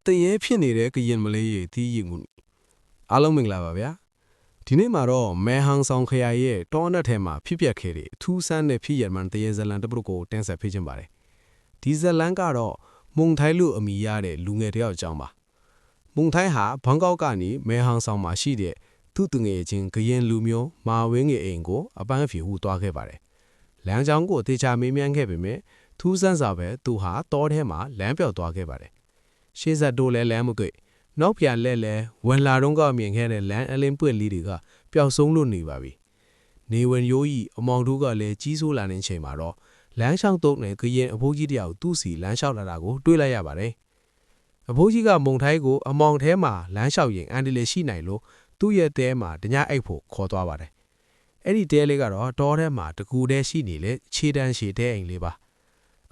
တရေဖြစ်နေတဲ့ကရင်မလေးရေတီးရင်ကူအားလုံးမင်္ဂလာပါဗျာဒီနေ့မှာတော့မဲဟန်ဆောင်ခရိုင်ရဲ့တောနက်ထဲမှာဖြစ်ပျက်ခဲ့တဲ့အထူးဆန်းတဲ့ဖြစ်ရမှန်တရေဇလန်တပုတ်ကိုတင်ဆက်ပေးခြင်းပါတယ်ဒီဇလန်ကတော့မုံထိုင်းလူအမိရတဲ့လူငယ်တယောက်အကြောင်းပါမုံထိုင်းဟာဘန်ကောက်ကနေမဲဟန်ဆောင်မှာရှိတဲ့သူ့တငယ်ချင်းကရင်လူမျိုးမာဝင်းငယ်အိမ်ကိုအပန်းဖြေဟူသွားခဲ့ပါတယ်လမ်းကြောင်းကိုတေချာမေးမြန်းခဲ့ပေမဲ့ထူးဆန်းစွာပဲသူဟာတောထဲမှာလမ်းပြောက်သွားခဲ့ပါတယ်ရှေ့ဆက်တိုးလဲလမ်းမကွေနောက်ပြန်လဲလဲဝင်လာတော့ကမြင်ခဲ့တဲ့လမ်းအလင်းပွင့်လေးတွေကပျောက်ဆုံးလို့နေပါပြီနေဝင်ရိုးကြီးအမောင်တို့ကလည်းကြီးစိုးလာတဲ့ချိန်မှာတော့လမ်းလျှောက်တော့နေကရင်အဖိုးကြီးတယောက်သူ့စီလမ်းလျှောက်လာတာကိုတွေးလိုက်ရပါတယ်အဖိုးကြီးကမုံထိုင်းကိုအမောင်ထဲမှာလမ်းလျှောက်ရင်အန်ဒီလေရှိနိုင်လို့သူ့ရဲ့တဲမှာတညအိတ်ဖို့ခေါ်သွားပါတယ်အဲ့ဒီတဲလေးကတော့တောထဲမှာတကူတဲရှိနေလေခြေတန်းရှည်တဲအိမ်လေးပါ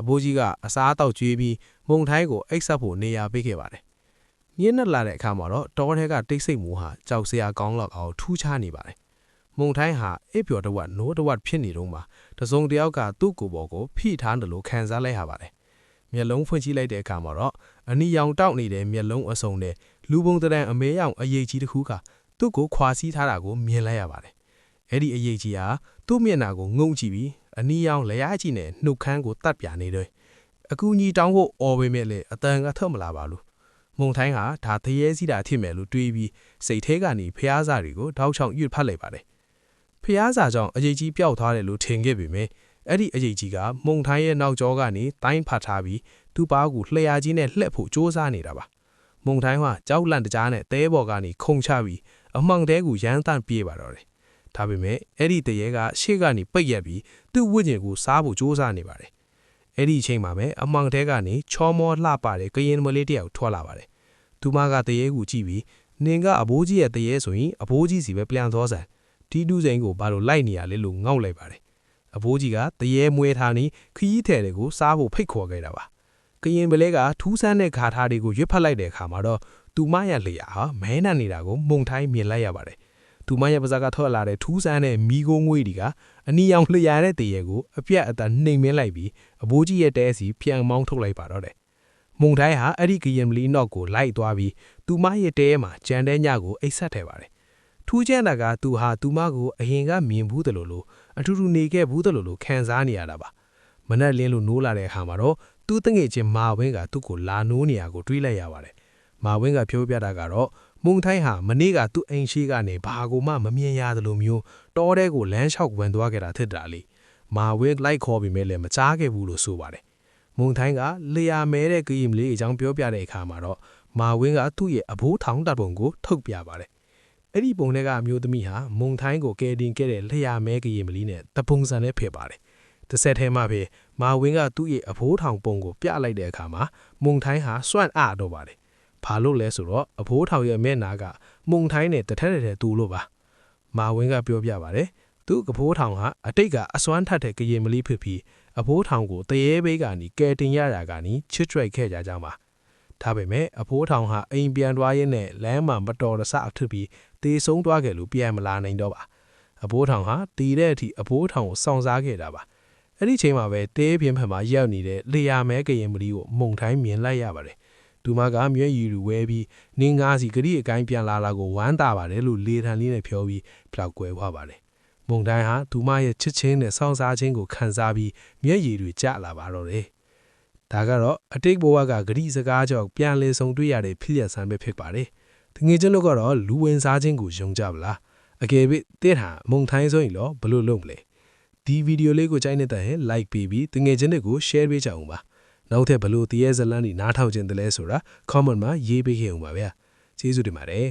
အဖိုးကြီးကအစားအသောက်ကျွေးပြီးမုံထိုင်းကိုအိတ်ဆက်ဖို့နေရာပေးခဲ့ပါတယ်။ညနေလာတဲ့အခါမှာတော့တောထဲကတိတ်ဆိတ်မှုဟာကြောက်စရာကောင်းလောက်အောင်ထူးခြားနေပါတယ်။မုံထိုင်းဟာအိပ်ပျော်တဝက်နိုးတဝက်ဖြစ်နေတော့မှတစုံတယောက်ကသူ့ကိုယ်ပေါ်ကိုဖိထားတယ်လို့ခံစားလိုက်ရပါတယ်။မျက်လုံးဖွင့်ကြည့်လိုက်တဲ့အခါမှာတော့အနီရောင်တောက်နေတဲ့မျက်လုံးအစုံနဲ့လူပုံတန်အမဲရောင်အရေးကြီးတစ်ခုကသူ့ကိုခွာစီးထားတာကိုမြင်လိုက်ရပါတယ်။အဲ့ဒီအရေးကြီးဟာသူ့မျက်နှာကိုငုံကြည့်ပြီးအနီရောင်လျှာကြီးနဲ့နှုတ်ခမ်းကိုတတ်ပြနေတယ်။အကူကြီးတောင်းဖို့အော်ပေမဲ့လေအတန်ကထွက်မလာပါဘူးမုံထိုင်းဟာဒါတရေစီတာဖြစ်မယ်လို့တွေးပြီးစိတ်ထဲကနေဖျားစာတွေကိုတောက်ချောင်ရွတ်ဖတ်လိုက်ပါတယ်ဖျားစာကြောင့်အရေးကြီးပျောက်သွားတယ်လို့ထင်ခဲ့ပေမဲ့အဲ့ဒီအရေးကြီးကမုံထိုင်းရဲ့နောက်ကျောကနေတိုင်းဖတ်ထားပြီးသူ့ပါးကိုလှရာကြီးနဲ့လှက်ဖို့စ조사နေတာပါမုံထိုင်းဟာကြောက်လန့်တကြားနဲ့တဲဘော်ကနေခုန်ချပြီးအမှောင်တဲကိုရမ်းတန့်ပြေးပါတော့တယ်ဒါပေမဲ့အဲ့ဒီတရေကရှေ့ကနေပိတ်ရက်ပြီးသူ့ဝိညာဉ်ကိုစားဖို့စ조사နေပါတယ်အဲ့ဒီအချိန်မှာပဲအမောင်တဲကနေချောမောလှပတဲ့ကရင်မလေးတယောက်ထွက်လာပါတယ်။သူမကတရေကိုကြည့်ပြီးနင်ကအဘိုးကြီးရဲ့တရေဆိုရင်အဘိုးကြီးစီပဲပြန်သွားစမ်းဒီတူးစိန်ကိုဘာလို့လိုက်နေရလဲလို့ငေါက်လိုက်ပါတယ်။အဘိုးကြီးကတရေမွေးထားနေခရီးထဲတွေကိုစားဖို့ဖိတ်ခေါ်ခဲ့တာပါ။ကရင်မလေးကထူးဆန်းတဲ့ဂါထာတွေကိုရွတ်ဖတ်လိုက်တဲ့အခါမှာတော့သူမရဲ့လျှာဟာမဲနံနေတာကိုမုံထိုင်းမြင်လိုက်ရပါတယ်။သူမရဲ့ပါးစပ်ကထွက်လာတဲ့ထူးဆန်းတဲ့မိကိုငွေတွေကအနီရောင်လျှာတဲ့တရေကိုအပြတ်အသတ်နှိမ်မင်းလိုက်ပြီးအဘိုးကြီးရဲ့တဲစီပြန်မောင်းထုတ်လိုက်ပါတော့တယ်။မုံထိုင်းဟာအဲ့ဒီကရင်မလီနော့ကိုလိုက်သွားပြီးသူမရဲ့တဲမှာကြံတဲ့ညကိုအိတ်ဆက်ထဲပါတယ်။ထူးကျန်တာကသူဟာသူမကိုအရင်ကမြင်ဘူးတယ်လို့အထူးထူနေခဲ့ဘူးတယ်လို့ခံစားနေရတာပါ။မနက်လင်းလို့နိုးလာတဲ့အခါမှာတော့သူ့တငယ်ချင်းမာဝင်းကသူ့ကိုလာနိုးနေရကိုတွေးလိုက်ရပါတယ်။မာဝင်းကပြောပြတာကတော့မုံထိုင်းဟာမနေ့ကသူ့အိမ်ရှိကနေဘာကိုမှမမြင်ရသလိုမျိုးတောထဲကိုလမ်းလျှောက်ဝင်သွားခဲ့တာထစ်တာလေမာဝင်းလိုက်ခေါ်ပြီးမဲ့လည်းမကြားခဲ့ဘူးလို့ဆိုပါတယ်မုံထိုင်းကလျာမဲတဲ့ကရင်မလေးအကြောင်းပြောပြတဲ့အခါမှာတော့မာဝင်းကသူ့ရဲ့အဘိုးထောင်တပ်ပုံကိုထုတ်ပြပါတယ်အဲ့ဒီပုံထဲကအမျိုးသမီးဟာမုံထိုင်းကိုကယ်တင်ခဲ့တဲ့လျာမဲကရင်မလေးနဲ့တပုံစံနဲ့ဖြစ်ပါတယ်တစ်ဆက်ထဲမှာပဲမာဝင်းကသူ့ရဲ့အဘိုးထောင်ပုံကိုပြလိုက်တဲ့အခါမှာမုံထိုင်းဟာစွန့်အားတော့ပါတယ်ဘာလို့လဲဆိုတော့အဘိုးထောင်ရဲ့မျက်နာကမုံထိုင်းနဲ့တထက်တဲ့တူလို့ပါမာဝင်းကပြောပြပါတယ်သူ့ကဖိုးထောင်ဟာအတိတ်ကအစွမ်းထက်တဲ့ကရင်မလေးဖြစ်ပြီးအဘိုးထောင်ကိုတရေဘေးကနေကဲတင်ရတာကနေချစ်ကြွက်ခဲ့ကြကြောင်းပါဒါပေမဲ့အဘိုးထောင်ဟာအိမ်ပြန်သွားရင်းနဲ့လမ်းမှာမတော်တဆအဖြစ်ပြီးတေဆုံးသွားခဲ့လို့ပြန်မလာနိုင်တော့ပါအဘိုးထောင်ဟာတည်တဲ့အထိအဘိုးထောင်ကိုစောင့်စားခဲ့တာပါအဲ့ဒီချိန်မှာပဲတေးပြင်းဖက်မှာရောက်နေတဲ့လျာမဲကရင်မလေးကိုမုံထိုင်းမြင်လိုက်ရပါတယ်သူမကမျက်ရည်တွေဝဲပြီးနင်းငါးစီဂရီအကိုင်းပြန်လာတာကိုဝမ်းသာပါတယ်လို့လေထန်လေးနဲ့ပြောပြီးပလောက်ကွယ်သွားပါတယ်မုံတိုင်းဟာသူမရဲ့ချစ်ချင်းနဲ့စောင့်စားခြင်းကိုခံစားပြီးမျက်ရည်တွေကျလာပါတော့တယ်ဒါကတော့အတိတ်ဘဝကဂရီစကားကြောင့်ပြန်လေဆုံတွေ့ရတဲ့ဖြစ်ရဆန်းပဲဖြစ်ပါတယ်တငယ်ချင်းတို့ကတော့လူဝင်စားခြင်းကိုယုံကြပါလားအကယ်၍တဲ့ဟာမုံထိုင်းဆိုရင်တော့ဘလို့လုပ်မလဲဒီဗီဒီယိုလေးကိုကြိုက်နေတဲ့ like ပေးပြီးတငယ်ချင်းတွေကို share ပေးကြအောင်ပါနောက်ထပ်ဘလို့တရေဇလန်းဒီနားထောင်ခြင်းတလဲဆိုတာ comment မှာရေးပေးခဲ့အောင်ပါဗျာကျေးဇူးတင်ပါတယ်